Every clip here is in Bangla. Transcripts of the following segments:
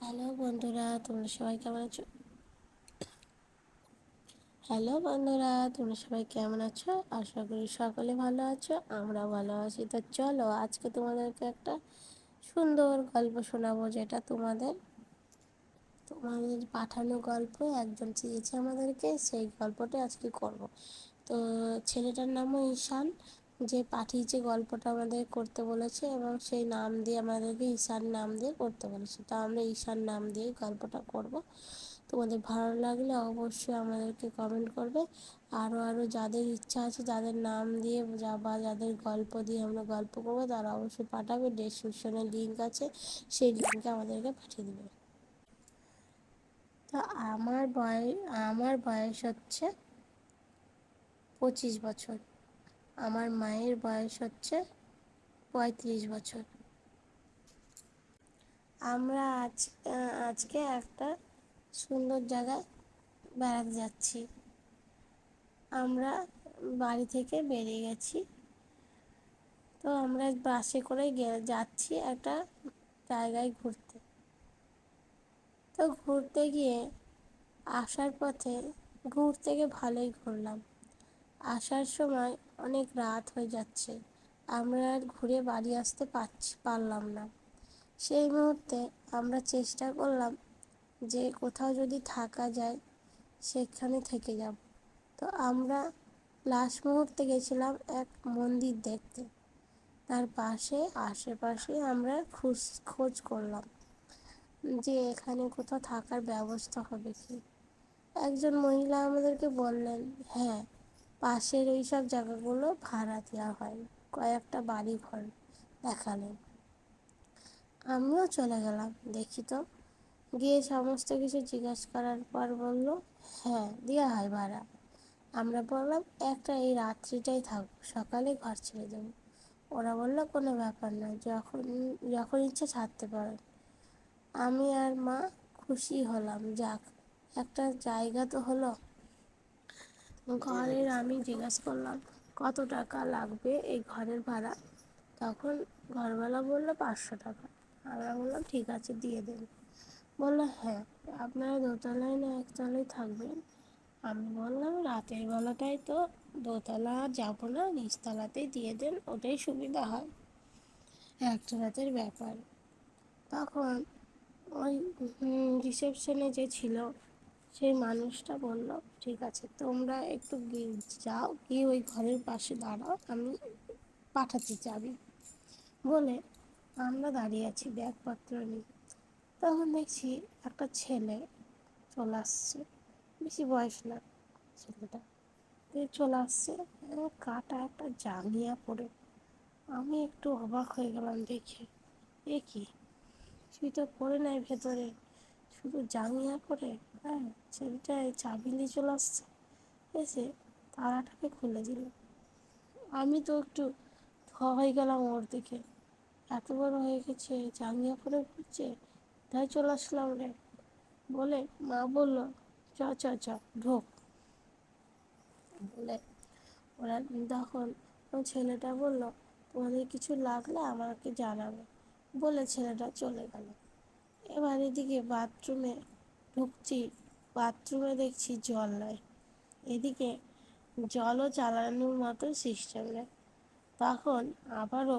হ্যালো বন্ধুরা, তোমরা সবাই কেমন আছো? আশা করি সকলে ভালো আছো। আমরা ভালো আছি। তো চলো, আজকে তোমাদেরকে একটা সুন্দর গল্প শোনাবো, যেটা তোমাদের তোমাদের পাঠানো গল্প। একজন চেয়েছে আমাদেরকে, সেই গল্পটা আজকে করব। তো ছেলেটার নামও ঈশান, যে পাঠিয়েছে গল্পটা আমাদের করতে বলেছে, এবং সেই নাম দিয়ে আমাদেরকে ঈশান নাম দিয়ে করতে বলেছে। তো আমরা ঈশান নাম দিয়ে গল্পটা করব। তোমাদের ভালো লাগলে অবশ্যই আমাদেরকে কমেন্ট করবে। আরও আরও যাদের ইচ্ছা আছে, যাদের নাম দিয়ে বা যাদের গল্প দিয়ে আমরা গল্প করবো, তারা অবশ্যই পাঠাবে। ডেসক্রিপশনে লিঙ্ক আছে, সেই লিঙ্কে আমাদেরকে পাঠিয়ে দেবে। তো আমার বয়স হচ্ছে 25 বছর। আমার মায়ের বয়স হচ্ছে 35 বছর। আমরা আজকে একটা সুন্দর জায়গায় বেড়াতে যাচ্ছি। আমরা বাড়ি থেকে বেরিয়ে গেছি। তো আমরা বাসে করে যাচ্ছি একটা জায়গায় ঘুরতে। তো ঘুরতে গিয়ে আসার পথে ঘুরতে ভালোই ঘুরলাম। আসার সময় অনেক রাত হয়ে যাচ্ছে। আমরা আর ঘুরে বাড়ি আসতে পারলাম না। সেই মুহূর্তে আমরা চেষ্টা করলাম যে কোথাও যদি থাকা যায় সেখানে থেকে যাব। তো আমরা লাস্ট মুহূর্তে গেছিলাম এক মন্দির দেখতে। তার আশেপাশে আমরা খোঁজ করলাম যে এখানে কোথাও থাকার ব্যবস্থা হবে কি। একজন মহিলা আমাদেরকে বললেন, হ্যাঁ, পাশের ওই সব জায়গাগুলো ভাড়া দেওয়া হয়। কয়েকটা বাড়ি ঘর দেখালেন। আমিও চলে গেলাম, দেখি তো। গিয়ে সমস্ত কিছু জিজ্ঞেস করার পর বলল, হ্যাঁ, দেওয়া হয় ভাড়া। আমরা বললাম, একটা এই রাত্রিটাই থাকবো, সকালে ঘর ছেড়ে দেবো। ওরা বলল, কোনো ব্যাপার নয়, যখন যখন ইচ্ছে ছাড়তে পারেন। আমি আর মা খুশি হলাম, যাক, একটা জায়গা তো হলো। আমি জিজ্ঞাসা করলাম, কত টাকা লাগবে এই ঘরের ভাড়া? তখন ঘরওয়ালা বললো 500 টাকা। আমরা বললাম, ঠিক আছে, দিয়ে দেন। বললো, হ্যাঁ, আপনারা দোতলায় না একতলায় থাকবেন? আমি বললাম, রাতের বেলাটাই তো দোতলা যাবো না, নিচতলাতেই দিয়ে দেন, ওটাই সুবিধা হয়, একটা রাতের ব্যাপার। তখন ওই রিসেপশনে যে ছিল সেই মানুষটা বলল, ঠিক আছে, তোমরা একটু যাও, গিয়ে ওই ঘরের পাশে দাঁড়াও, আমি পাঠাতে যাবি। বলে আমরা দাঁড়িয়ে আছি ব্যাগপত্র নিয়ে। তখন দেখছি একটা ছেলে চলে আসছে। বেশি বয়স না ছেলেটা, চলে আসছে কাটা একটা জাঙ্গিয়া পরে। আমি একটু অবাক হয়ে গেলাম দেখে, এ কি, কিছুই তো পরে নাই ভেতরে, শুধু জাঙ্গিয়া পরে। হ্যাঁ, ছেলেটা এই চাবি নিয়ে চলে আসছে, এসে তালাটাকে খুলে দিল। আমি তো একটু হয়ে গেলাম ওর দিকে, এত বড় হয়ে গেছে, জাঙ্গিয়া পরে ঘুরছে, তাই চলে আসলাম রে। বলে মা বলল, চ চ চ, ঢোক। বলে ওরা তখন ছেলেটা বলল, তোমাদের কিছু লাগলে আমাকে জানাবে। বলে ছেলেটা চলে গেল। এবার এদিকে বাথরুমে ঢুকছি, বাথরুমে দেখছি জল নয়। এদিকে জলও চালানোর মতো সিস্টেম নেই। তখন আবারও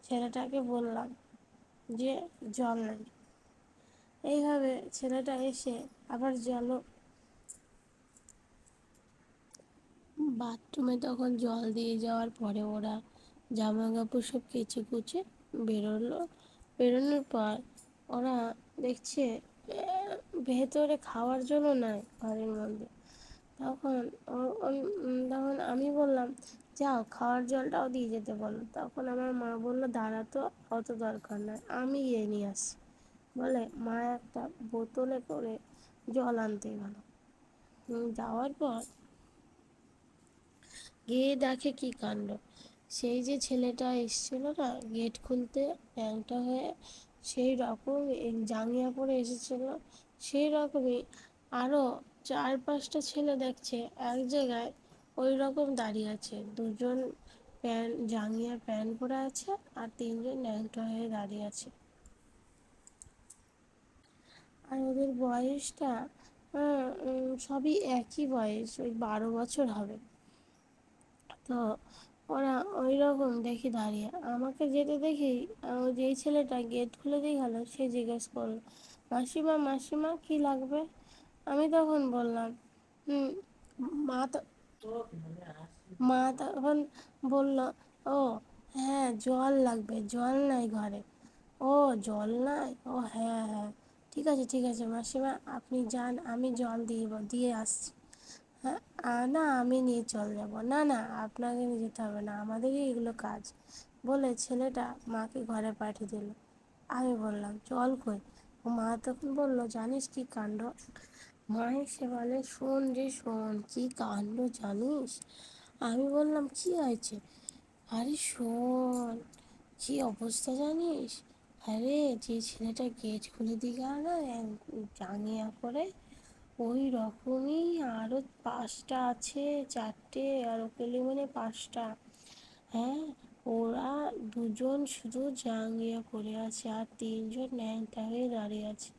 ছেলেটাকে বললাম যে জল নেই। এইভাবে ছেলেটা এসে আবার বাথরুমে তখন জল দিয়ে যাওয়ার পরে ওরা জামা কাপড় সব কেচে কুচে বেরোলো। বেরোনোর পর ওরা দেখছে ভেতরে খাওয়ার জন্য নাই ঘরের মধ্যে। তখন তখন আমি বললাম, যাও, খাওয়ার জলটাও দিয়ে যেতে বলো। তখন আমার মা বললো, দাঁড়া তো, অত দরকার নয়, আমি গিয়ে নিয়ে আসি। বলে মা একটা বোতলে করে জল আনতে গেল। যাওয়ার পর গিয়ে দেখে কি কাণ্ড, সেই যে ছেলেটা এসেছিল না গেট খুলতে, ন্যাংটা হয়ে, সেই রকম জাঙ্গিয়া পরে এসেছিল, সেই রকমই আরও 4-5টা ছেলে দেখছে এক জায়গায় ওই রকম দাঁড়িয়ে আছে। দুজন জাঙ্গিয়া প্যান্ট পরে আছে, আর 3জন ন্যাংটা হয়ে দাঁড়িয়ে আছে। ওদের বয়সটা সবই একই বয়স, ওই 12 বছর হবে। তো ওরা ওই রকম দেখি দাঁড়িয়ে, আমাকে যেতে দেখি যেই ছেলেটা গেট খুলে দিয়ে গেল সে জিজ্ঞেস করলো, মাসিমা মাসিমা কী লাগবে? আমি তখন বললাম, হুম। মা তো মা তখন বলল, ও হ্যাঁ জল লাগবে, জল নাই ঘরে। ও জল নাই, ও হ্যাঁ হ্যাঁ, ঠিক আছে ঠিক আছে মাসিমা, আপনি যান, আমি জল দিয়ে আসছি। হ্যাঁ, না আমি নিয়ে চলে যাব, না না আপনাকে নিয়ে যেতে হবে না, আমাদেরই এগুলো কাজ, বলে ছেলেটা মাকে ঘরে পাঠিয়ে দিল। আমি বললাম জল কই? মা তখন বলল, জানিস কি কাণ্ড? মা এসে বলে, শোন রে শোন, কি কাণ্ড জানিস? আমি বললাম কি হয়েছে? আরে শোন, কি অবস্থা জানিস? আরে যে ছেলেটা গেট খুলে দিয়ে গেল না জাঙ্গিয়া করে, ওই রকমই আরও 5টা আছে, 4টে আর ওকেলি মানে 5টা। হ্যাঁ, ওরা দুজন শুধু জাঙ্গিয়া পরে আছে আর 3জন ন্যাংটা হয়ে দাঁড়িয়ে আছে।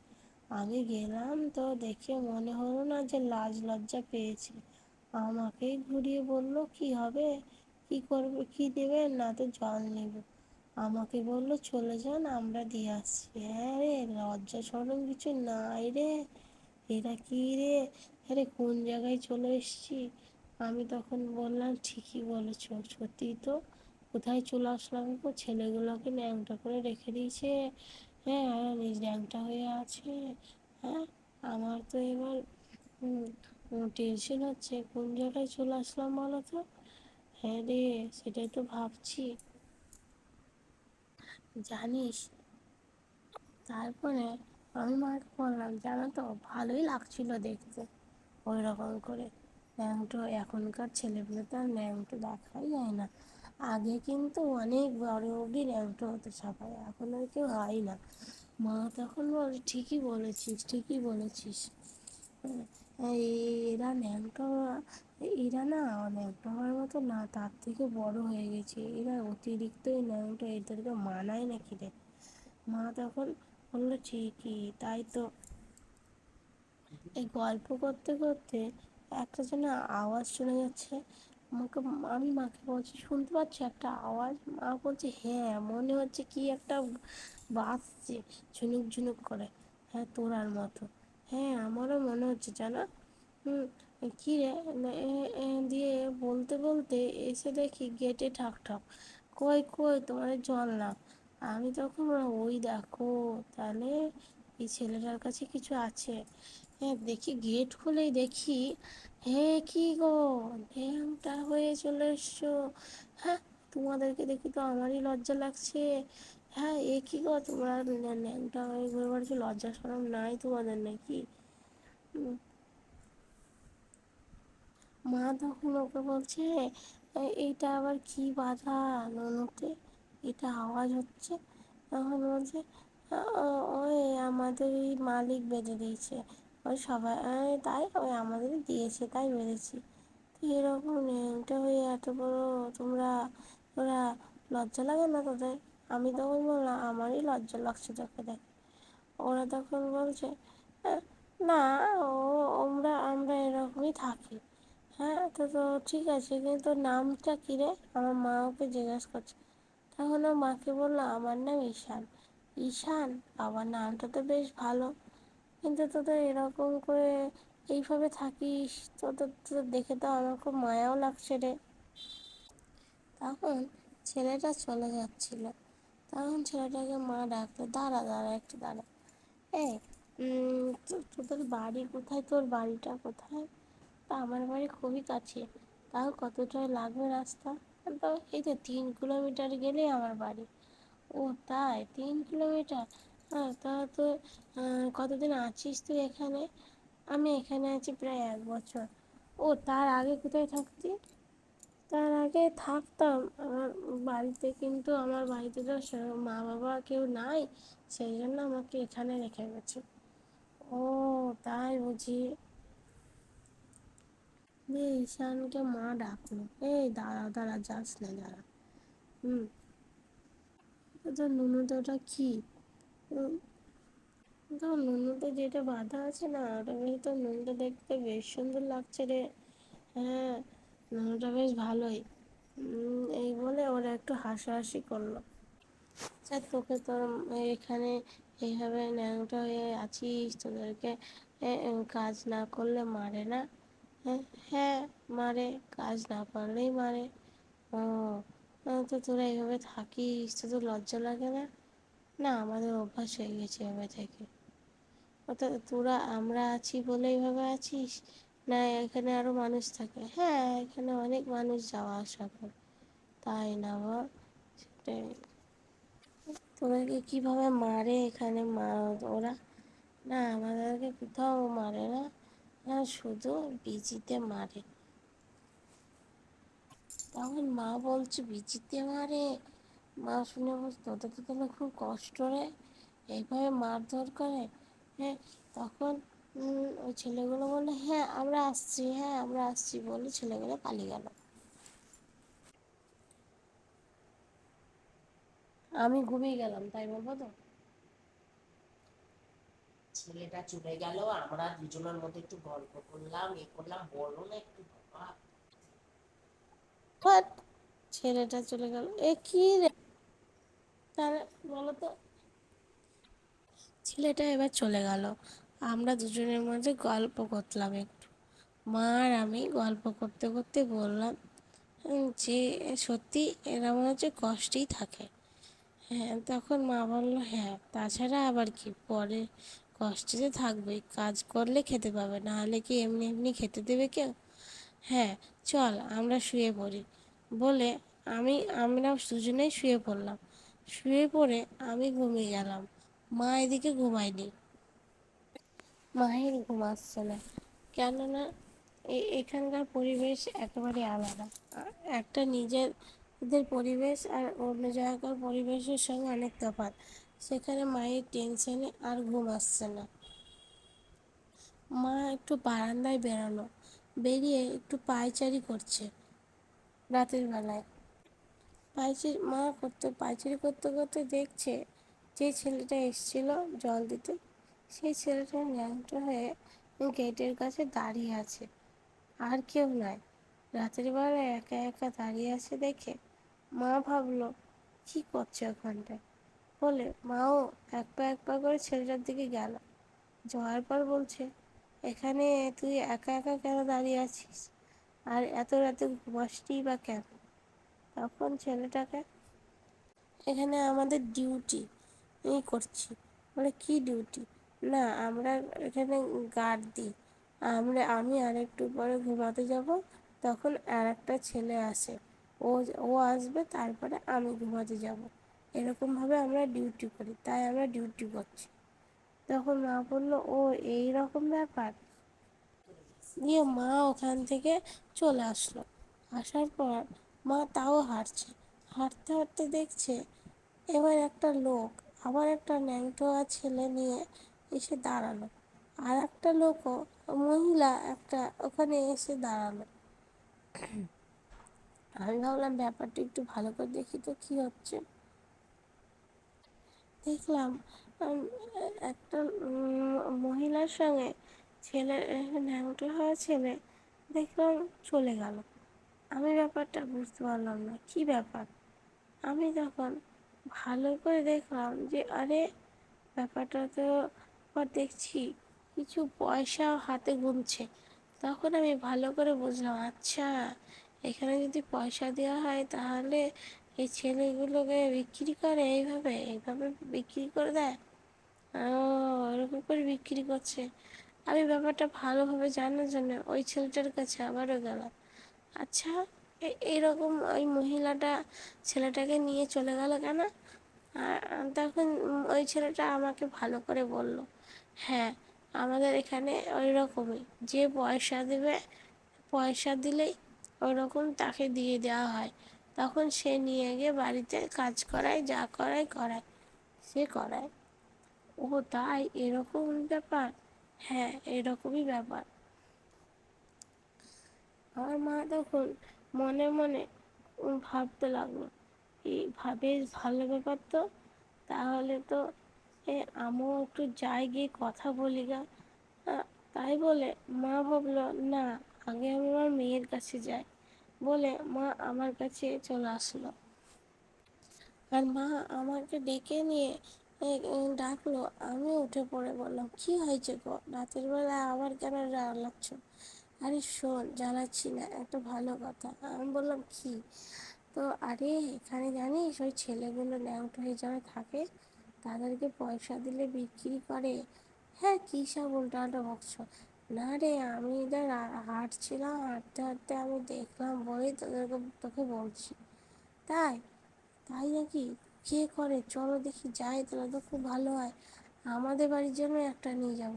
আমি গেলাম তো দেখে মনে হলো না যে লাজ লজ্জা পেয়েছে। আমাকেই ঘুরিয়ে বলল, কি হবে, কি করবে, কি দেবেন? না তো জল নেব। আমাকে বলল চলে যান, আমরা দিয়ে আসছি। হ্যাঁ রে, লজ্জা শরম কিছু নাই রে, এরা কি রে, আরে কোন জায়গায় চলে এসেছি। আমি তখন বললাম, ঠিকই বলেছ, সত্যিই তো, কোথায় চলে আসলাম গো, ছেলেগুলোকে ন্যাংটা করে রেখে দিয়েছে, হ্যাঁ আর নিজ ন্যাংটা হয়ে আছে। হ্যাঁ, আমার তো এবার টেনশন হচ্ছে, কোন জায়গায় চলে আসলাম বলো তো। হ্যাঁ রে, সেটাই তো ভাবছি। জানিস, তারপরে আমি মাকে বললাম, জানো তো ভালোই লাগছিল দেখতে ওই রকম করে। ন্যাংটো এখনকার ছেলেগুলো তো আর ন্যাংটো দেখাই যায় না। আগে কিন্তু অনেক বড় অবধি ন্যাংটো হতো সবাই, এখন আর কেউ হয় না। মা তখন বলে, ঠিকই বলেছিস ঠিকই বলেছিস। হ্যাঁ, এরা ন্যাংটো, এরা না ন্যাংটো হওয়ার মতো না, তার থেকে বড় হয়ে গেছে এরা, অতিরিক্তই ন্যাংটো, এদেরকে মানায় নাকি রে? মা তখন বললো, ঠিকই তাই তো। এই গল্প করতে করতে একটা যেন আওয়াজ শোনা যাচ্ছে। আমাকে, আমি মাকে বলছি, শুনতে পাচ্ছি একটা আওয়াজ? মা বলছে, হ্যাঁ মনে হচ্ছে কি একটা বাজছে, ঝুনুক ঝুনুক করে। হ্যাঁ তোরার মতো, হ্যাঁ আমারও মনে হচ্ছে জানো। হুম। কী রে, দিয়ে বলতে বলতে এসে দেখি গেটে ঠাক ঠাক, কই কই তোমাদের জল না। আমি তখন ওই দেখো, তাহলে এই ছেলেটার কাছে কিছু আছে। হ্যাঁ দেখি, গেট খুলেই দেখি, হে কি গো, ন্যাংটা হয়ে চলে এসছো। হ্যাঁ, তোমাদেরকে দেখি তো আমারই লজ্জা লাগছে। হ্যাঁ এ কি গো, তোমরা ন্যাংটা হয়ে ঘুরে বেড়াচ্ছ, লজ্জা শরম নাই তোমাদের নাকি? উম, মা তখন ওকে বলছে, এইটা আবার কি বাধা নুনুতে, এটা আওয়াজ হচ্ছে?" তখন বলছে, ওই আমাদের এই মালিক বেঁধে দিয়েছে, ওই সবাই তাই ওই আমাদেরই দিয়েছে তাই বেঁধেছি। তো এরকম ন্যাংটা হয়ে এত বড় তোমরা, ওরা লজ্জা লাগে না তোদের? আমি তখন বললাম, আমারই লজ্জা লাগছে তোকে দেখ। ওরা তখন বলছে, "আহ, না, ও আমরা আমরা এরকমই থাকি।" হ্যাঁ তো তো ঠিক আছে, কিন্তু তোর নামটা কী রে? আমার মা ওকে জিজ্ঞেস করছে। তখন ও মাকে বললো, আমার নাম ঈশান। ঈশান, বাবার নামটা তো বেশ ভালো, কিন্তু তোদের এরকম করে এইভাবে থাকিস, তোদের তো দেখে তো আমার খুব মায়াও লাগছে রে। তখন ছেলেটা চলে যাচ্ছিল, তখন ছেলেটাকে মা ডাকলো, দাঁড়া দাঁড়া একটু দাঁড়া। এই, তোদের বাড়ি কোথায়, তোর বাড়িটা কোথায়? তা আমার বাড়ি খুবই কাছে। তাও কতটা লাগবে রাস্তা? তো এই তো 3 কিলোমিটার গেলেই আমার বাড়ি। ও তাই, 3 কিলোমিটার? হ্যাঁ তা তো কতদিন আছিস তুই এখানে? আমি এখানে আছি প্রায় 1 বছর। ও তার আগে কোথায় থাকতি? তার আগে থাকতাম আমার বাড়িতে, কিন্তু আমার বাড়িতে তো মা বাবা কেউ নাই, সেই জন্য আমাকে এখানে রেখে গেছে। ও তাই বুঝি। দিয়ে ঈশানকে মা ডাকলো, এই দাঁড়া দাঁড়া, যাস না, দাঁড়া। হুম। তো নুনু তো ওটা কি? তো নুনুতে যেটা বাঁধা আছে না, ওটা বেশ, তো নুনুটা দেখতে বেশ সুন্দর লাগছে রে। হ্যাঁ, নুনুটা বেশ ভালোই। এই বলে ওরা একটু হাসাহাসি করলো। স্যার, তোকে তো এখানে এইভাবে ন্যাংটা হয়ে আছিস, তোদেরকে কাজ না করলে মারে না? হ্যাঁ, হ্যাঁ, মারে, কাজ না পারলেই মারে। ও, তো তোরা এইভাবে থাকিস, তো তোর লজ্জা লাগে না? না, আমাদের অভ্যাস হয়ে গেছে এভাবে থেকে। অর্থাৎ তোরা, আমরা আছি বলে এইভাবে আছিস, না এখানে আরো মানুষ থাকে? হ্যাঁ, এখানে অনেক মানুষ যাওয়া আসা করে। তাই না বল? সেটাই। তোদেরকে কিভাবে মারে এখানে ওরা? না, আমাদেরকে কোথাও মারে না। হ্যাঁ, শুধু বিচিতে মারে। তখন মা বলছে বিচিতে মারে? মা শুনে বলছে তোদের তো তাহলে খুব কষ্ট রে, এইভাবে মারধর করে। হ্যাঁ, তখন ওই ছেলেগুলো বললো হ্যাঁ আমরা আসছি, হ্যাঁ আমরা আসছি বলে ছেলেগুলো পালিয়ে গেল। আমি ঘুমিয়ে গেলাম, তাই বলবো তো? ছেলেটা চলে গেল, আমরা দুজনের মধ্যে একটু গল্প করলাম, এ করলাম, বলো না একটু বাবা। বাট, ছেলেটা চলে গেল, এ কি রে? তাহলে বলো তো। ছেলেটা এবার চলে গেল, আমরা দুজনের মধ্যে গল্প করলাম একটু। মা আর আমি গল্প করতে করতে বললাম যে সত্যি এরা মনে হচ্ছে কষ্টেই থাকে। হ্যাঁ, তখন মা বলল হ্যাঁ, তাছাড়া আবার কি, পরে কষ্টে যে থাকবেই, কাজ করলে খেতে পাবে, না হলে কি এমনি এমনি খেতে দেবে কেউ? হ্যাঁ, চল আমরা শুয়ে পড়ি বলে আমরা দুজনেই শুয়ে পড়লাম। শুয়ে পড়ে আমি ঘুমিয়ে গেলাম, মা এদিকে ঘুমায়নি। মাহির ঘুম আসছে না, কেননা এখানকার পরিবেশ একেবারে আলাদা। একটা নিজেদের পরিবেশ আর অন্য জায়গার পরিবেশের সঙ্গে অনেক তফাৎ। সেখানে মায়ের টেনশনে আর ঘুম আসছে না। মা একটু বারান্দায় বেরোলো, বেরিয়ে একটু পায়চারি করছে রাতের বেলায়। পায়চারি করতে করতে দেখছে যে ছেলেটা এসেছিল জল দিতে, সেই ছেলেটা ন্যাংটো হয়ে গেটের কাছে দাঁড়িয়ে আছে। আর কেউ নয়, রাতের বেলায় একা একা দাঁড়িয়ে আছে দেখে মা ভাবলো কি করছে ওখানটায়, বলে মাও এক পা করে ছেলেটার দিকে গেল। যাওয়ার পর বলছে এখানে তুই একা একা কেন দাঁড়িয়ে আছিস, আর এত রাতে ঘুমাসটি বা কেন? তখন ছেলেটাকে, এখানে আমাদের ডিউটি এই করছি। বলে কি ডিউটি? না, আমরা এখানে গার্ড দিই। আমি আর একটু পরে ঘুমাতে যাব, তখন আর একটা ছেলে আসে, ও ও আসবে, তারপরে আমি ঘুমাতে যাব। এরকমভাবে আমরা ডিউটি করি, তাই আমরা ডিউটি করছি। তখন মা বললো ও, এই রকম ব্যাপার। দিয়ে মা ওখান থেকে চলে আসলো। আসার পর মা তাও হাঁটছে, হাঁটতে হাঁটতে দেখছে এবার একটা লোক আবার একটা ন্যাংটোয়া ছেলে নিয়ে এসে দাঁড়ালো। আর একটা লোকও, মহিলা একটা, ওখানে এসে দাঁড়ালো। আমি ভাবলাম ব্যাপারটা একটু ভালো করে দেখি তো কি হচ্ছে। দেখলাম উম, একটা মহিলার সঙ্গে ছেলে, ন্যাংটো হওয়া ছেলে দেখলাম চলে গেল। আমি ব্যাপারটা বুঝতে পারলাম না কি ব্যাপার। আমি তখন ভালো করে দেখলাম যে আরে, ব্যাপারটা তো আবার দেখছি কিছু পয়সা হাতে গুনছে। তখন আমি ভালো করে বুঝলাম, আচ্ছা, এখানে যদি পয়সা দেওয়া হয় তাহলে এই ছেলেগুলোকে বিক্রি করে, এইভাবে এইভাবে বিক্রি করে দেয়। ও, এরকম করে বিক্রি করছে। আমি ব্যাপারটা ভালোভাবে জানার জন্য ওই ছেলেটার কাছে আবারও গেলাম। আচ্ছা, এইরকম ওই মহিলাটা ছেলেটাকে নিয়ে চলে গেল কেন? আর তখন ওই ছেলেটা আমাকে ভালো করে বলল, হ্যাঁ, আমাদের এখানে ওই রকমই, যে পয়সা দেবে, পয়সা দিলেই ওই রকম তাকে দিয়ে দেওয়া হয়, তখন সে নিয়ে গিয়ে বাড়িতে কাজ করায়, যা করায় করায়, সে করায়। ও তাই, এরকম ব্যাপার? হ্যাঁ, এরকমই ব্যাপার। আমার মা তখন মনে মনে ভাবতে লাগলো, এই বেশ ভালো ব্যাপার তো। তাহলে তো আমিও একটু যাই, গিয়ে কথা বলি গা। তাই বলে মা ভাবলো না, আগে আমি আমার মেয়ের কাছে যাই বলে মা আমার কাছে চলে আসলো। আর মা আমাকে ডেকে নিয়ে ডাকলো। আমি উঠে পড়ে বললাম, কি হয়েছে গো, রাতের বেলা আবার কেন জ্বালাচ্ছ? আরে শোন, জ্বালাচ্ছি না, একটা ভালো কথা। আমি বললাম, কি? তো আরে এখানে জানিস ওই ছেলেগুলো ল্যাংট হয়ে যারা থাকে তাদেরকে পয়সা দিলে বিক্রি করে। হ্যাঁ, কী সব উল্টাপাল্টা বকছো? না রে, আমি এদের হাঁটছিলাম, হাঁটতে হাঁটতে আমি দেখলাম বলেই তোকে বলছি। তাই? তাই নাকি? কে করে? চলো দেখি যাই, তাহলে তো খুব ভালো হয়। আমাদের বাড়ির জন্য একটা নিয়ে যাব।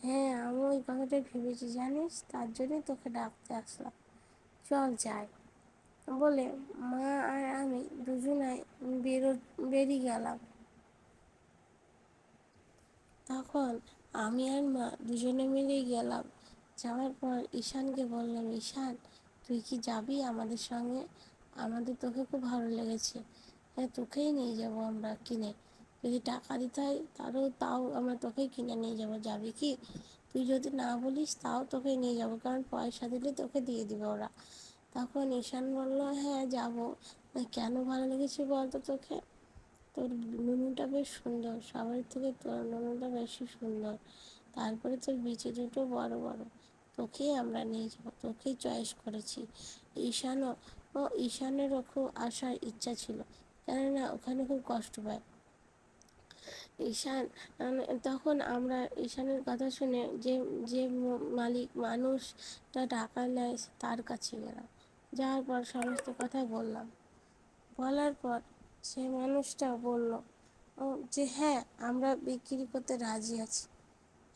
হ্যাঁ, আমি ওই কথাটাই ভেবেছি জানিস, তার জন্যই তোকে ডাকতে আসলাম। চল যাই বলে মা আর আমি দুজনাই বেরিয়ে গেলাম। তখন আমি আর মা দুজনে মিলেই গেলাম। যাওয়ার পর ঈশানকে বললাম, ঈশান তুই কি যাবি আমাদের সঙ্গে? আমাদের তোকে খুব ভালো লেগেছে। হ্যাঁ, তোকেই নিয়ে যাবো আমরা কিনে। যদি টাকা দিতে হয় তাও আমরা তোকেই কিনে নিয়ে যাবো, যাবি কি? তুই যদি না বলিস তাও তোকে নিয়ে যাবো, কারণ পয়সা দিলে তোকে দিয়ে দিবে ওরা। তখন ঈশান বলল, হ্যাঁ যাবো। কেন ভালো লেগেছে বলতো তোকে? তোর নুনুটা বেশ সুন্দর, সবার থেকে তোর নুনুটা বেশি সুন্দর। তারপরে তোর বিচি দুটো বড় বড়। তোকেই আমরা নিয়ে যাবো, তোকেই চয়েস করেছি। ঈশানও ঈশানেরও খুব আসার ইচ্ছা ছিল, কেননা ওখানে খুব কষ্ট পায় ঈশান। তখন আমরা ঈশানের কথা শুনে যে যে মালিক মানুষটা টাকা নেয় তার কাছে গেলাম। যাওয়ার পর সমস্ত কথা বললাম। বলার পর সে মানুষটা বলল যে হ্যাঁ, আমরা বিক্রি করতে রাজি আছি।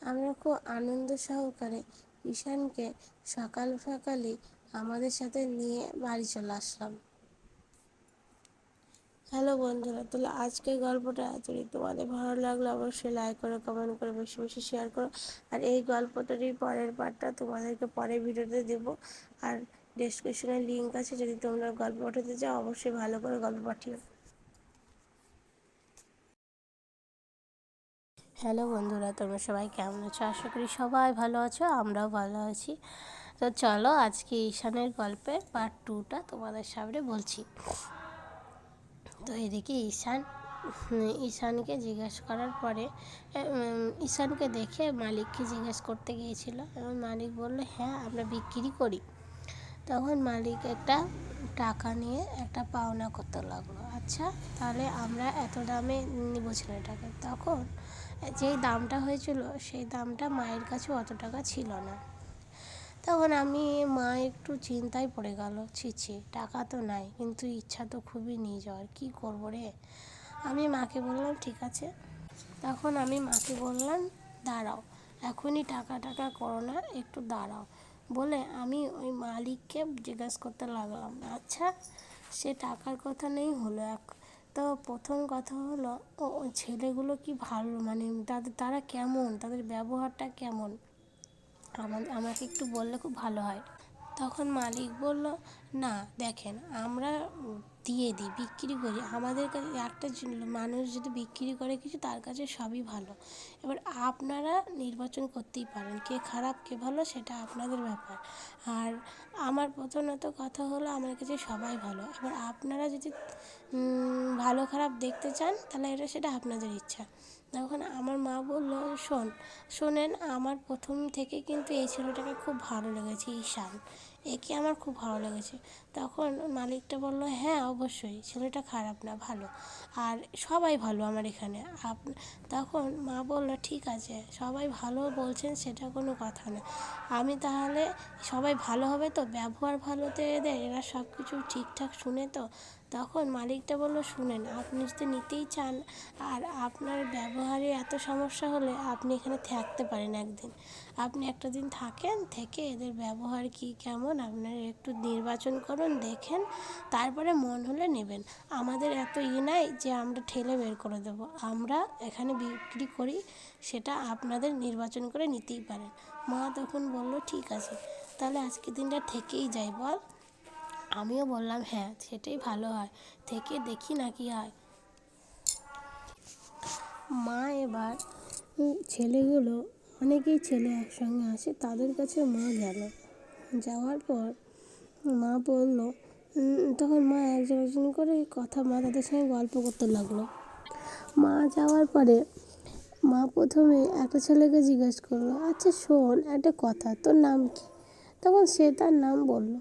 আমরা খুব আনন্দ সহকারে ঈশানকে সকাল সকালই আমাদের সাথে নিয়ে বাড়ি চলে আসলাম। হ্যালো বন্ধুরা, তাহলে আজকের গল্পটা যদি তোমাদের ভালো লাগলো অবশ্যই লাইক করো, কমেন্ট করো, বেশি বেশি শেয়ার করো। আর এই গল্পটারই পরের পার্টটা তোমাদেরকে পরের ভিডিওতে দেবো। আর ডেসক্রিপশনে লিঙ্ক আছে, যদি তোমরা গল্প পাঠাতে চাও অবশ্যই ভালো করে গল্প পাঠিও। হ্যালো বন্ধুরা, তোমরা সবাই কেমন আছো? আশা করি সবাই ভালো আছো, আমরাও ভালো আছি। তো চলো আজকে ঈশানের গল্পের পার্ট 2টা তোমাদের সামনে বলছি। তো এদিকে ঈশানকে জিজ্ঞেস করার পরে ঈশানকে দেখে মালিককে জিজ্ঞেস করতে গিয়েছিল, এবং মালিক বললো হ্যাঁ আমরা বিক্রি করি। তখন মালিক একটা টাকা নিয়ে একটা পাওনা করতে লাগলো। আচ্ছা, তাহলে আমরা এত দামে নিব ছেলেটাকে। তখন যেই দামটা হয়েছিল সেই দামটা মায়ের কাছে অত টাকা ছিল না। তখন মা একটু চিন্তায় পড়ে গেল, ছি টাকা তো নাই, কিন্তু ইচ্ছা তো খুবই নিয়ে যাওয়ার, কী করবো রে। আমি মাকে বললাম ঠিক আছে। তখন আমি মাকে বললাম, দাঁড়াও, এখনই টাকা করো না, একটু দাঁড়াও বলে আমি ওই মালিককে জিজ্ঞাসা করতে লাগলাম। আচ্ছা, সে টাকার কথা নেই হলো এক। তো প্রথম কথা হলো ওই ছেলেগুলো কি ভালো, মানে তারা কেমন, তাদের ব্যবহারটা কেমন, আমাকে একটু বললে খুব ভালো হয়। তখন মালিক বলল, না দেখেন, আমরা দিয়ে দিই, বিক্রি করি, আমাদের কাছে একটা মানুষ যদি বিক্রি করে কিছু, তার কাছে সবই ভালো। এবার আপনারা নির্বাচন করতেই পারেন, কে খারাপ কে ভালো সেটা আপনাদের ব্যাপার। আর আমার প্রধানত কথা হলো আমার কাছে সবাই ভালো। এবার আপনারা যদি ভালো খারাপ দেখতে চান তাহলে সেটা আপনাদের ইচ্ছা। তখন আমার মা বলল, শোনেন, আমার প্রথম থেকে কিন্তু এই ছেলেটাকে খুব ভালো লেগেছে, ঈশান, একে আমার খুব ভালো লেগেছে। তখন মালিকটা বলল, হ্যাঁ অবশ্যই, ছেলেটা খারাপ না, ভালো, আর সবাই ভালো আমার এখানে। তখন মা বলল, ঠিক আছে, সবাই ভালো বলছেন সেটা কোনো কথা না, আমি তাহলে সবাই ভালো হবে তো, ব্যবহার ভালো তো এদের, এরা সব কিছু ঠিকঠাক শুনে তো। তখন মালিকটা বলল, শুনেন, আপনি যদি নিতেই চান আর আপনার ব্যবহারে এত সমস্যা হলে আপনি এখানে থাকতে পারেন একদিন। আপনি একটা দিন থাকেন, থেকে এদের ব্যবহার কি কেমন আপনারা একটু নির্বাচন করুন, দেখেন, তারপরে মন হলে নেবেন। আমাদের এত নাই যে আমরা ঠেলে বের করে দেবো, আমরা এখানে বিক্রি করি, সেটা আপনাদের নির্বাচন করে নিতেই পারেন। মা তখন বলল, ঠিক আছে, তাহলে আজকের দিনটা থেকেই যাই বল। আমিও বললাম, হ্যাঁ সেটাই ভালো হয়, থেকে দেখি না কি হয়। মা এবার ছেলেগুলো, অনেকেই ছেলে একসঙ্গে আসে, তাদের কাছে মা গেল। যাওয়ার পর মা বলল, তখন মা একজন একজন করে কথা, মা তাদের সঙ্গে গল্প করতে লাগলো। মা যাওয়ার পরে মা প্রথমে একটা ছেলেকে জিজ্ঞেস করলো, আচ্ছা শোন, একটা কথা, তোর নাম কি? তখন সে তার নাম বলল।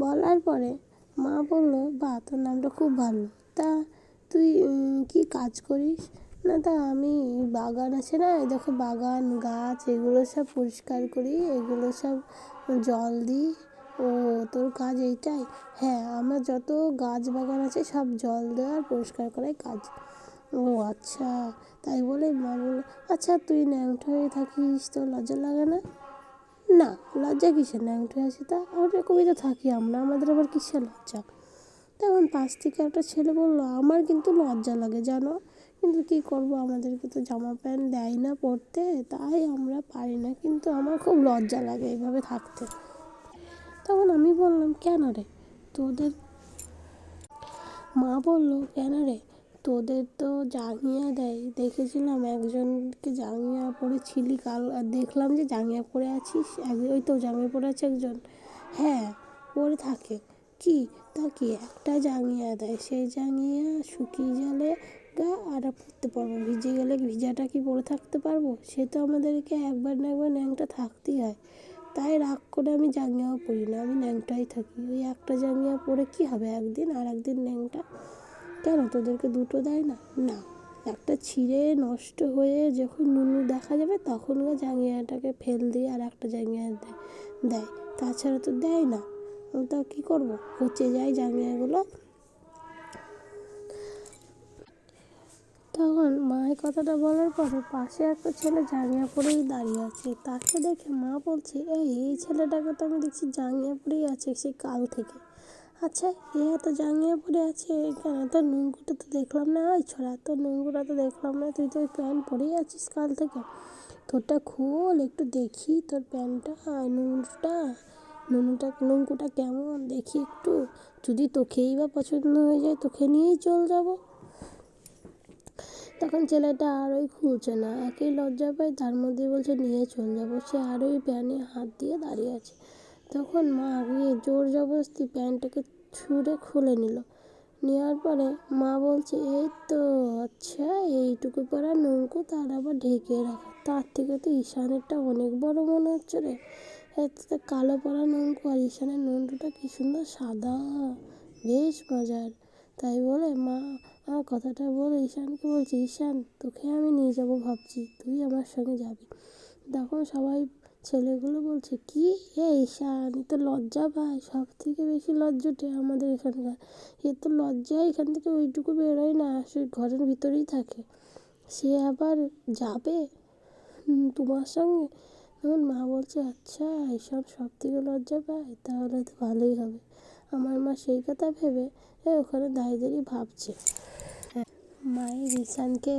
বলার পরে মা বলল, বাহ, তোর নামটা খুব ভালো। তা তুই কি কাজ করিস? না, তা আমি বাগান আছে না, এই দেখো বাগান গাছ এগুলো সব পরিষ্কার করি, এগুলো সব জল দিই। ও, তোর কাজ এইটাই? হ্যাঁ, আমার যত গাছ বাগান আছে সব জল দেওয়া আর পরিষ্কার করাই কাজ। ও আচ্ছা, তাই বলে মা বলল, আচ্ছা তুই ন্যাংটো হয়ে থাকিস, তোর লজ্জা লাগে না? না, লজ্জা কিসের, ন্যাংটো আছি তা ওরকমই তো থাকি আমরা, আমাদের আবার কিসের লজ্জা? তখন পাশ থেকে একটা ছেলে বললো, আমার কিন্তু লজ্জা লাগে জানো, কিন্তু কী করবো, আমাদেরকে তো জামা প্যান্ট দেয় না পরতে, তাই আমরা পারি না, কিন্তু আমার খুব লজ্জা লাগে এইভাবে থাকতে। তখন আমি বললাম, কেন রে তোদের? মা বলল, কেন রে, তোদের তো জাঙ্গিয়া দেয়, দেখেছিলাম একজনকে জাঙ্গিয়া পরে ছিলি কাল, আর দেখলাম যে জাঙ্গিয়া পরে আছিস, ওই তো জাঙ্গিয়া পরে আছে একজন। হ্যাঁ, পরে থাকে। কি? তা কি একটা জাঙ্গিয়া দেয়, সেই জাঙ্গিয়া শুকিয়ে গেলে গা আর পরতে পারবো, ভিজে গেলে ভিজাটা কি পরে থাকতে পারবো? সে তো আমাদেরকে একবার না একবার ন্যাংটা থাকতেই হয়, তাই রাগ করে আমি জাঙ্গিয়াও পরি না, আমি ন্যাংটাই থাকি। ওই একটা জাঙ্গিয়া পরে কি হবে, একদিন আর একদিন ন্যাংটা। কেন, তোদেরকে দুটো দেয় না? না, একটা ছিঁড়ে নষ্ট হয়ে যখন নুনু দেখা যাবে তখন ও জাঙ্গিয়াটাকে ফেল দিয়ে আর একটা জাঙ্গিয়া দেয়, তাছাড়া তো দেয় না। তা কী করবো, পচে যায় জাঙ্গিয়াগুলো। তখন মায়ের কথাটা বলার পরে পাশে একটা ছেলে জাঙ্গিয়া পরেই দাঁড়িয়ে আছে, তাকে দেখে মা বলছে, এই ছেলেটাকে তো আমি দেখছি জাঙ্গিয়া পরেই আছে সেই কাল থেকে। আচ্ছা, এ এত জাঙ্গিয়া পরে আছে কেন? তোর নুঙ্গুটা তো দেখলাম না, ওই ছোড়া, তোর নুঙ্গুটা তো দেখলাম না, তুই তো ওই প্যান্ট পরেই আছিস কাল থেকে। তোরটা খোল একটু দেখি, তোর প্যান্টটা, নুঙ্গুটা কেমন দেখি একটু, যদি তোকেই বা পছন্দ হয়ে যায় তোকে নিয়েই চল যাবো। তখন ছেলেটা আরোই খুলছে না, একই লজ্জা পায়, তার মধ্যে বলছে নিয়ে চল যাবো, সে আরোই প্যান্টে হাত দিয়ে দাঁড়িয়ে আছে। তখন মা গিয়ে জোর জবরদস্তি প্যান্টটাকে ছুঁড়ে খুলে নিল। নেওয়ার পরে মা বলছে, এই তো, আচ্ছা এইটুকু পরা নৌকো, তার আবার ঢেকে রাখা, তার থেকে তো ঈশানেরটা অনেক বড় মনে হচ্ছে রে। এত কালো পরা নৌকো, আর ঈশানের নৌকোটা কি সুন্দর সাদা, বেশ মজার। তাই বলে মা কথাটা বলে ঈশানকে বলছে, ঈশান তোকে আমি নিয়ে যাবো ভাবছি, তুই আমার সঙ্গে যাবি। তখন সবাই ছেলেগুলো বলছে, কি, ঈশান এ তো লজ্জা পায়, সব থেকে বেশি লজ্জাটে আমাদের এখানকার, এ তো লজ্জায় এখান থেকে ওইটুকু বেরোয় না, সে ঘরের ভিতরেই থাকে, সে আবার যাবে তোমার সঙ্গে? তখন মা বলছে, আচ্ছা এসব সব থেকে লজ্জা পায়, তাহলে তো ভালোই হবে। আমার মা সেই কথা ভেবে ওখানে দাঁড়িয়ে দাঁড়িয়ে ভাবছে। মায়ের ঈশানকে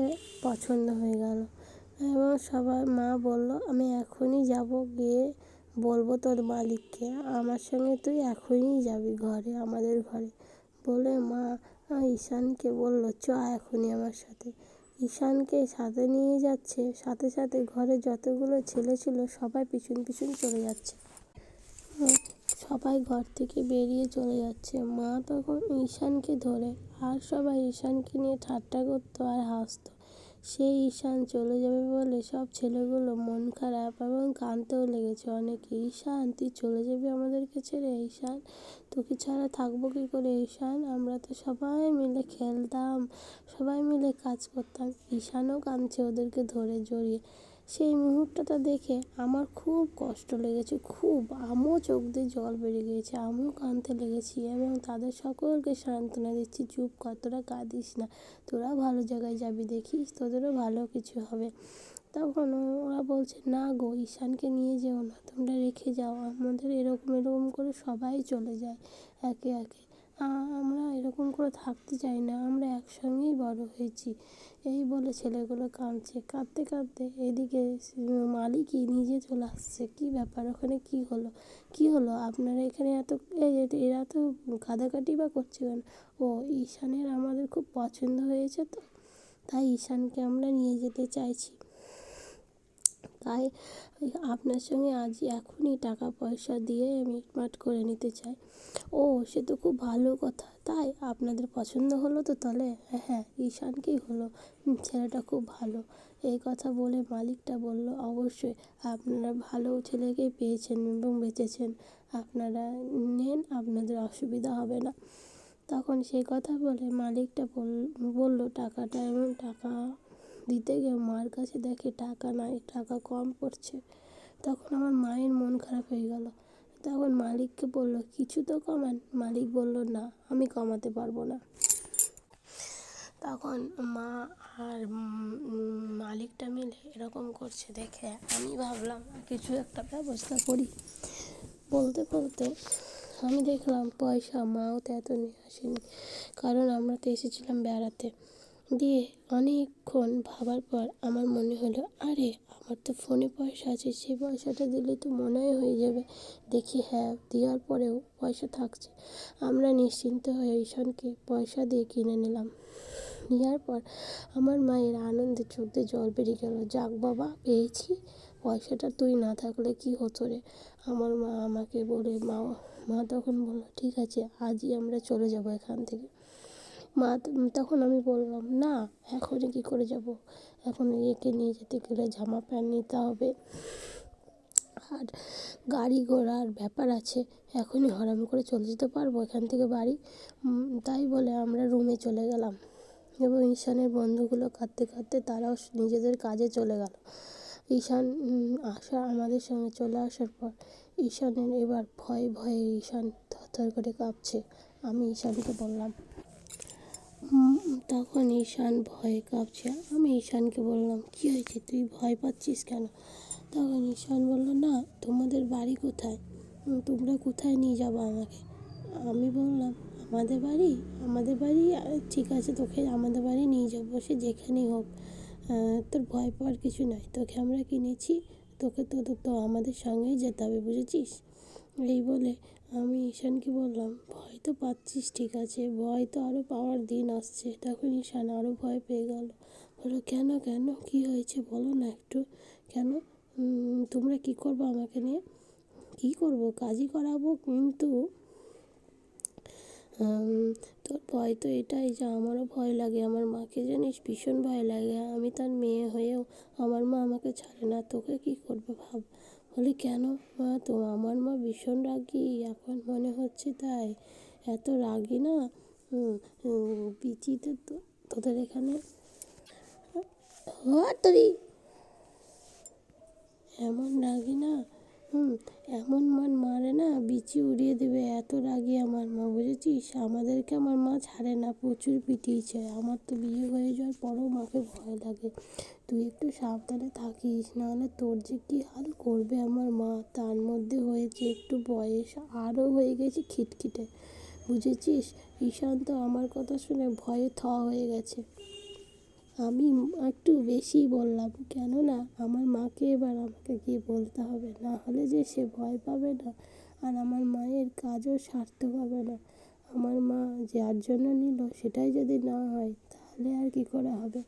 পছন্দ হয়ে গেল, এবং সবাই মা বলল, আমি এখনই যাব, গিয়ে বলবো তোর মালিককে, আমার সঙ্গে তুই এখনই যাবি ঘরে, আমাদের ঘরে। বলে মা ঈশানকে বলল, চ এখনই আমার সাথে। ঈশানকে সাথে নিয়ে যাচ্ছে, সাথে সাথে ঘরে যতগুলো ছেলে ছিল সবাই পিছন পিছন চলে যাচ্ছে। সবাই ঘর থেকে বেরিয়ে চলে যাচ্ছে। মা তখন ঈশানকে ধরে, আর সবাই ঈশানকে নিয়ে ঠাট্টা করতো আর হাসতো। সেই ঈশান চলে যাবে বলে সব ছেলেগুলো মন খারাপ এবং কাঁদতেও লেগেছে অনেকে। ঈশান তুই চলে যাবি আমাদেরকে ছেড়ে, ঈশান তোকে ছাড়া থাকবো কী করে ঈশান, আমরা তো সবাই মিলে খেলতাম, সবাই মিলে কাজ করতাম। ঈশানও কাঁদছে ওদেরকে ধরে জড়িয়ে। সেই মুহূর্তটা দেখে আমার খুব কষ্ট লেগেছে, খুব, আমিও চোখ দিয়ে জল বেরিয়ে গিয়েছে, আমিও কাঁদতে লেগেছি, এবং তাদের সকলকে সান্ত্বনা দিচ্ছি, চুপ কর, তোরা কাঁদিস না, তোরা ভালো জায়গায় যাবি, দেখিস তোদেরও ভালো কিছু হবে। তখন ওরা বলছে, না গো, ঈশানকে নিয়ে যেও না, তোমরা রেখে যাও, আমাদের এরকম এরকম করে সবাই চলে যায় একে একে, আমরা এরকম করে থাকতে চাই না, আমরা একসঙ্গেই বড় হয়েছি। এই বলে ছেলেগুলো কাঁদছে, কাঁদতে কাঁদতে এদিকে মালিকই নিজে চলে আসছে। কী ব্যাপার, ওখানে কী হলো আপনারা এখানে এত, এরা তো কাঁদাকাটি বা করছে কেন? ও ঈশানের আমাদের খুব পছন্দ হয়েছে, তো তাই ঈশানকে আমরা নিয়ে যেতে চাইছি। তাই আপনার সঙ্গে আজই এখনই টাকা পয়সা দিয়ে মিটমাট করে নিতে চাই। ও সে তো খুব ভালো কথা, তাই আপনাদের পছন্দ হলো তো তাহলে? হ্যাঁ, ঈশানকেই হলো, ছেলেটা খুব ভালো। এই কথা বলে মালিকটা বলল, অবশ্যই আপনারা ভালো ছেলেকেই পেয়েছেন এবং বেঁচেছেন, আপনারা নেন, আপনাদের অসুবিধা হবে না। তখন সেই কথা বলে মালিকটা বলল টাকাটা, এবং টাকা দিতে গিয়ে মার কাছে দেখে টাকা নাই, টাকা কম পড়ছে। তখন আমার মায়ের মন খারাপ হয়ে গেল। তখন মালিককে বলল, কিছু তো কমান। মালিক বলল, না, আমি কমাতে পারবো না। তখন মা আর মালিকটা মিলে এরকম করছে দেখে আমি ভাবলাম কিছু একটা ব্যবস্থা করি। বলতে বলতে আমি দেখলাম পয়সা মাও তো এত নিয়ে আসেনি, কারণ আমরা তো এসেছিলাম বেড়াতে। দিয়ে অনেকক্ষণ ভাবার পর আমার মনে হলো, আরে আমার তো ফোনে পয়সা আছে, সেই পয়সাটা দিলে তো মনে হয় হয়ে যাবে। দেখি, হ্যাঁ, দেওয়ার পরেও পয়সা থাকছে। আমরা নিশ্চিন্ত হয়ে ঈশানকে পয়সা দিয়ে কিনে নিলাম। নেওয়ার পর আমার মায়ের আনন্দে চোখ দিয়ে জল বেরিয়ে গেল, যাক বাবা, পেয়েছি। পয়সাটা তুই না থাকলে কি হতো রে। আমার মা আমাকে বলে, মা তখন বললো, ঠিক আছে, আজই আমরা চলে যাব এখান থেকে। তখন আমি বললাম, না, এখনই কী করে যাব, এখন একে নিয়ে যেতে গেলে জামা প্যান্ট নিতে হবে, আর গাড়ি ঘোড়ার ব্যাপার আছে, এখনই হরাম করে চলে যেতে পারবো এখান থেকে বাড়ি? তাই বলে আমরা রুমে চলে গেলাম, এবং ঈশানের বন্ধুগুলো কাঁদতে কাঁদতে তারাও নিজেদের কাজে চলে গেল। ঈশান আমাদের সঙ্গে চলে আসার পর ঈশানের এবার ভয়ে ভয়ে ঈশান থরথর করে কাঁপছে। আমি ঈশানকে বললাম, তখন ঈশান ভয়ে কাঁপছে। আমি ঈশানকে বললাম, কী হয়েছে, তুই ভয় পাচ্ছিস কেন? তখন ঈশান বলল, না, তোমাদের বাড়ি কোথায়, তোমরা কোথায় নিয়ে যাবো আমাকে? আমি বললাম, আমাদের বাড়ি ঠিক আছে, তোকে আমাদের বাড়ি নিয়ে যাবো, সে যেখানেই হোক, তোর ভয় পাওয়ার কিছু নাই, তোকে আমরা কিনেছি, তোকে তো আমাদের সঙ্গেই যেতে হবে, বুঝেছিস? এই বলে আমি ঈশানকে বললাম, ভয় তো পাচ্ছিস, ঠিক আছে, ভয় তো আরও পাওয়ার দিন আসছে। তখন ঈশান আরও ভয় পেয়ে গেল, বলো, কেন কেন, কী হয়েছে বলো না একটু, কেন তোমরা কী করবো আমাকে নিয়ে? কী করবো, কাজই করাবো, কিন্তু তোর ভয় তো এটাই যে আমারও ভয় লাগে, আমার মাকে জানিস ভীষণ ভয় লাগে, আমি তার মেয়ে হয়েও আমার মা আমাকে ছাড়ে না, তোকে কী করবে ভাব। বলি, কেন মা, তো আমার মা ভীষণ রাগী, এখন মনে হচ্ছে তাই? এত রাগী না, পিচিতে তো তোদের এখানে তোরই এমন রাগী না, এমন মারে না, বিচি উড়িয়ে দেবে, এত রাগী আমার মা, বুঝেছিস? আমাদেরকে আমার মা ছাড়ে না, প্রচুর পিটিয়েছে। আমার তো বিয়ে হয়ে যাওয়ার পরও মাকে ভয় লাগে। তুই একটু সাবধানে থাকিস, নাহলে তোর যে কী হাল করবে আমার মা। তার মধ্যে হয়েছে একটু বয়স, আরও হয়ে গেছে খিটখিটে, বুঝেছিস? ঈশান তো আমার কথা শুনে ভয়ে হয়ে গেছে। আমি একটু বেশিই বললাম, কেননা আমার মাকে এবার আমাকে গিয়ে বলতে হবে, না হলে যে সে ভয় পাবে না, আর আমার মায়ের কাজও সার্থক হবে না। আমার মা যার জন্য নিল সেটাই যদি না হয়, তাহলে আর কী করে হবে।